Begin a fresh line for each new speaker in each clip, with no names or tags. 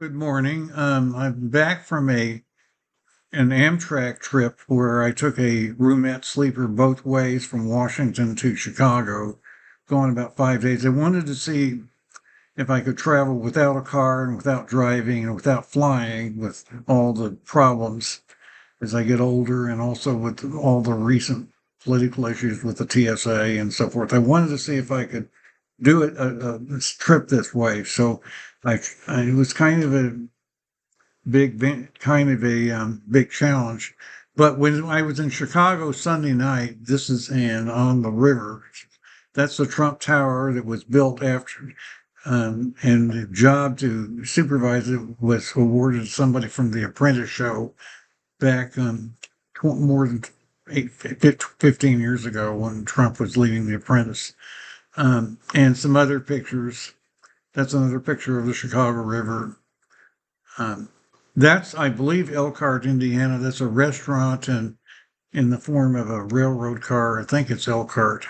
Good morning. I'm back from an Amtrak trip where I took a roomette sleeper both ways from Washington to Chicago, going about 5 days. I wanted to see if I could travel without a car and without driving and without flying with all the problems as I get older and also with all the recent political issues with the TSA and so forth. I wanted to see if I could do this trip this way. So it was kind of a big challenge. But when I was in Chicago Sunday night, this is and on the river. That's the Trump Tower that was built after, and the job to supervise it was awarded to somebody from The Apprentice show back more than 15 years ago when Trump was leading The Apprentice. And some other pictures. That's another picture of the Chicago River. Um, that's, I believe, Elkhart, Indiana. That's a restaurant and in the form of a railroad car. I think it's Elkhart.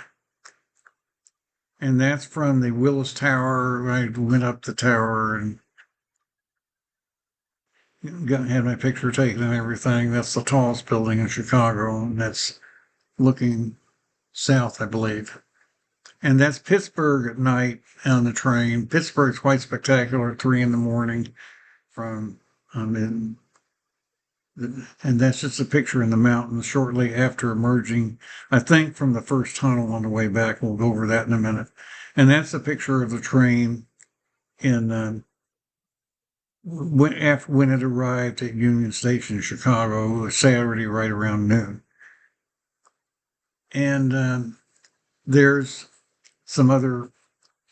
And that's from the Willis Tower. I went up the tower and had my picture taken and everything. That's the tallest building in Chicago, and that's looking south, I believe. And that's Pittsburgh at night on the train. Pittsburgh's quite spectacular, 3 in the morning from in and that's just a picture in the mountains shortly after emerging, I think, from the first tunnel on the way back. We'll go over that in a minute. And that's a picture of the train in when it arrived at Union Station in Chicago, Saturday right around noon. And there's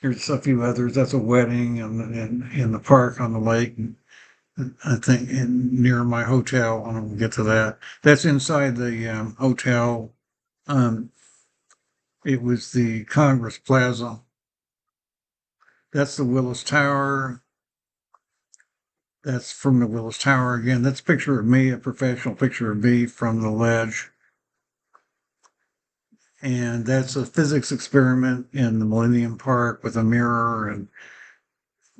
here's a few others. That's a wedding in the park on the lake. I think near my hotel, and we'll get to that. That's inside the hotel. Um, it was the Congress Plaza. That's the Willis Tower. That's from the Willis Tower again. That's a picture of me, a professional picture of me from the ledge. And that's a physics experiment in the Millennium Park with a mirror and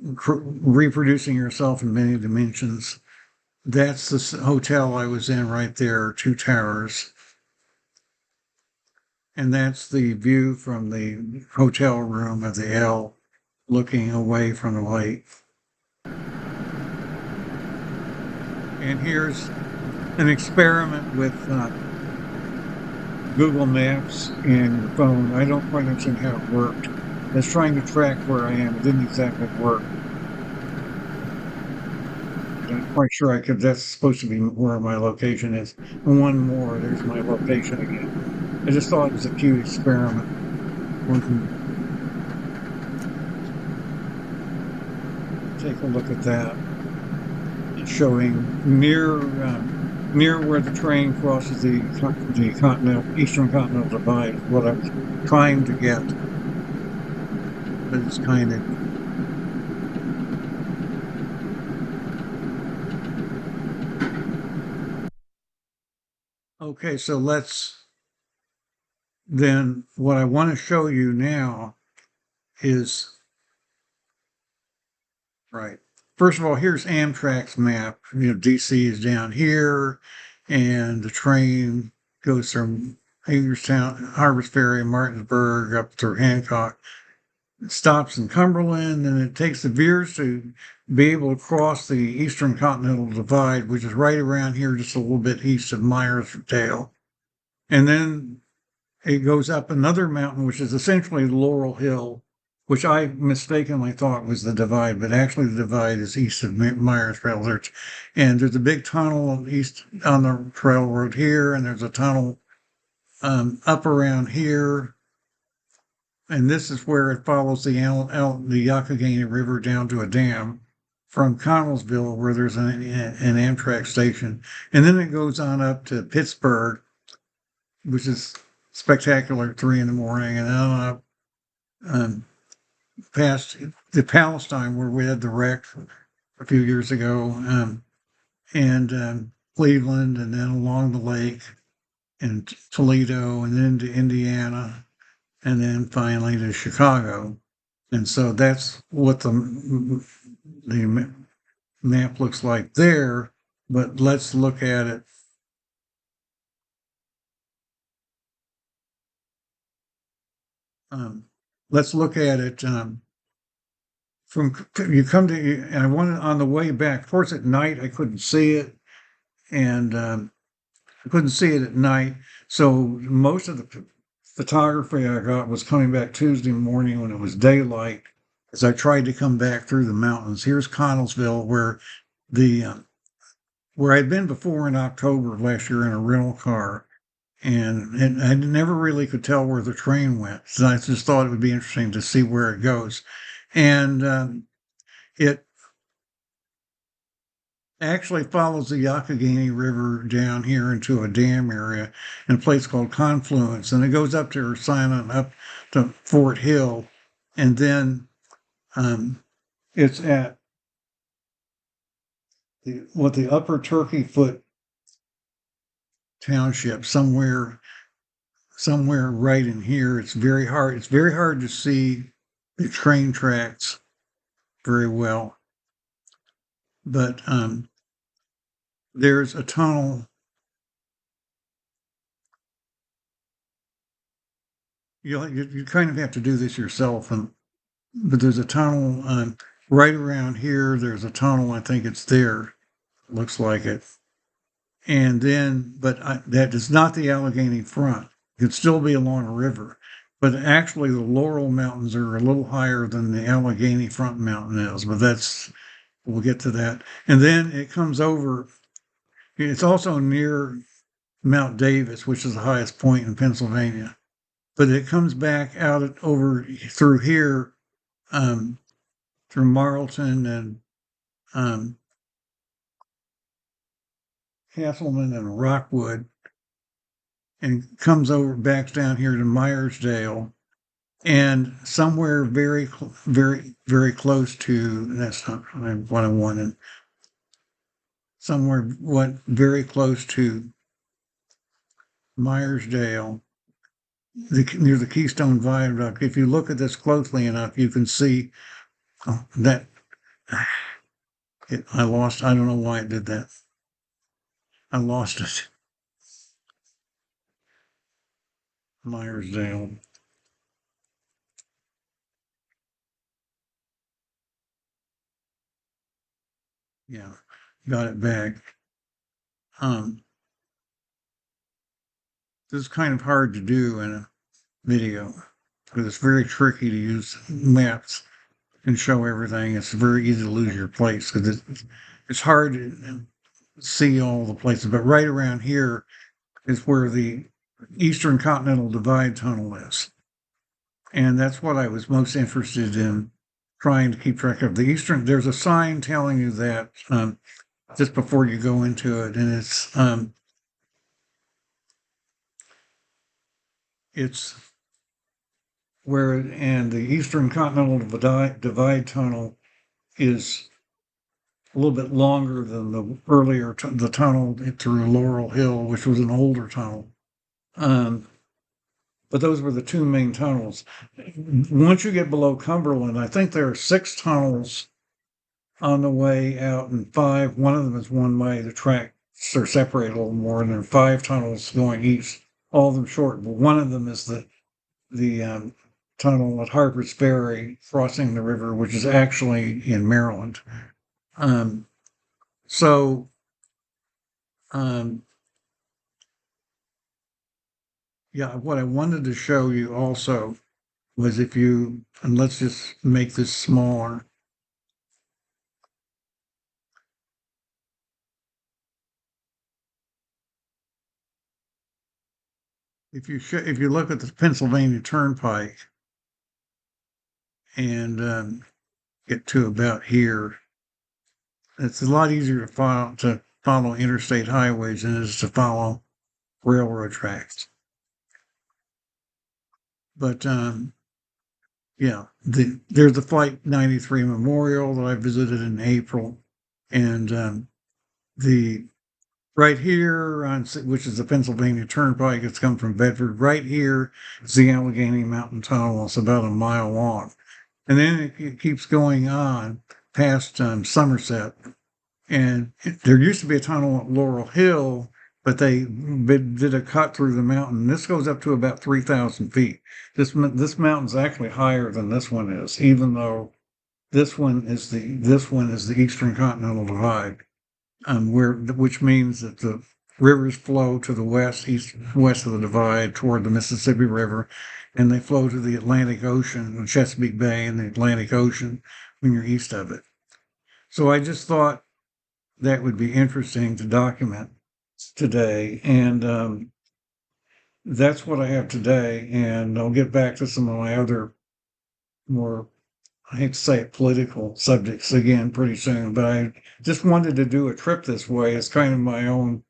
reproducing yourself in many dimensions. That's the hotel I was in right there, two towers. And that's the view from the hotel room of the L looking away from the lake. And here's an experiment with Google Maps and your phone. I don't quite understand how it worked. It's trying to track where I am. It didn't exactly work. I'm not quite sure I could. That's supposed to be where my location is. And one more. There's my location again. I just thought it was a cute experiment. One can take a look at that. It's showing near where the train crosses the Eastern Continental Divide. Is what I was trying to get, but it's kind of. Okay, so what I want to show you now is, right. First of all, here's Amtrak's map. DC is down here, and the train goes from Hagerstown, Harvest Ferry, Martinsburg up through Hancock. It stops in Cumberland, and it takes the veers to be able to cross the Eastern Continental Divide, which is right around here, just a little bit east of Myersdale. And then it goes up another mountain, which is essentially Laurel Hill, which I mistakenly thought was the Divide, but actually the Divide is east of Myersdale. And there's a big tunnel east on the railroad here, and there's a tunnel up around here. And this is where it follows the Youghiogheny River down to a dam from Connellsville, where there's an Amtrak station. And then it goes on up to Pittsburgh, which is spectacular at 3 a.m, and then up past the Palestine, where we had the wreck a few years ago, and Cleveland, and then along the lake, and Toledo, and then to Indiana, and then finally to Chicago. And so that's what the map looks like there, but let's look at it. Let's look at it from you come to, and I wanted on the way back. Of course, at night I couldn't see it, and I couldn't see it at night. So most of the photography I got was coming back Tuesday morning when it was daylight, as I tried to come back through the mountains. Here's Connellsville, the where I'd been before in October of last year in a rental car, and I never really could tell where the train went. So I just thought it would be interesting to see where it goes, and it actually follows the Youghiogheny River down here into a dam area in a place called Confluence, and it goes up to Ursina and up to Fort Hill, and then it's at the Upper Turkey Foot Township, somewhere right in here. It's very hard. It's very hard to see the train tracks very well, but there's a tunnel. You kind of have to do this yourself, but there's a tunnel right around here. There's a tunnel. I think it's there. Looks like it. And then, that is not the Allegheny Front. It could still be along a river, but actually the Laurel Mountains are a little higher than the Allegheny Front Mountain is. But we'll get to that. And then it comes over. It's also near Mount Davis, which is the highest point in Pennsylvania. But it comes back over through here, through Marlton and Castleman and Rockwood, and comes over, backs down here to Myersdale, and somewhere very, very close to, that's not what I wanted, somewhere very close to Myersdale, near the Keystone Viaduct. If you look at this closely enough, you can see that I lost. I don't know why it did that. I lost it. Myersdale. Yeah, got it back. This is kind of hard to do in a video because it's very tricky to use maps and show everything. It's very easy to lose your place because it's hard to see all the places. But right around here is where the Eastern Continental Divide tunnel is. And that's what I was most interested in trying to keep track of. There's a sign telling you that just before you go into it, and it's and the Eastern Continental Divide tunnel is a little bit longer than the earlier the tunnel through Laurel Hill, which was an older tunnel. But those were the two main tunnels. Once you get below Cumberland, I think there are 6 tunnels on the way out, and 5. One of them is one way. The tracks are separated a little more, and there are 5 tunnels going east. All of them short, but one of them is the tunnel at Harper's Ferry, crossing the river, which is actually in Maryland. So, yeah, what I wanted to show you also was and let's just make this smaller. If you look at the Pennsylvania Turnpike and get to about here, it's a lot easier to follow interstate highways than it is to follow railroad tracks. But yeah, there's the Flight 93 Memorial that I visited in April, and the right here which is the Pennsylvania Turnpike. It's come from Bedford. Right here is the Allegheny Mountain Tunnel. It's about a mile long, and then it keeps going on past Somerset, And there used to be a tunnel at Laurel Hill, but they did a cut through the mountain. This goes up to about 3,000 feet. This mountain's actually higher than this one is, even though this one is the Eastern Continental Divide, which means that the rivers flow to the west of the divide toward the Mississippi River, and they flow to the Atlantic Ocean, the Chesapeake Bay, and the Atlantic Ocean when you're east of it. So I just thought that would be interesting to document today, and that's what I have today. And I'll get back to some of my other more, I hate to say it, political subjects again pretty soon, but I just wanted to do a trip this way. It's kind of my own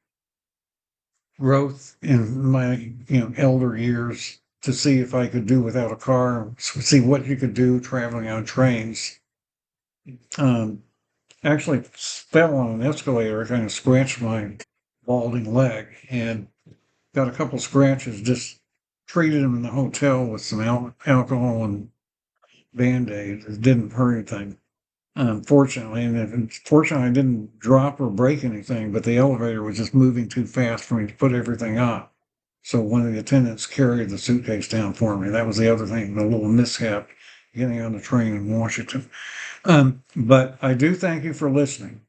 growth in my elder years to see if I could do without a car, see what you could do traveling on trains. Actually fell on an escalator, kind of scratched my balding leg, and got a couple scratches. Just treated him in the hotel with some alcohol and Band-Aid. It didn't hurt anything. Fortunately, I didn't drop or break anything, but the elevator was just moving too fast for me to put everything up. So one of the attendants carried the suitcase down for me. That was the other thing, the little mishap getting on the train in Washington. But I do thank you for listening.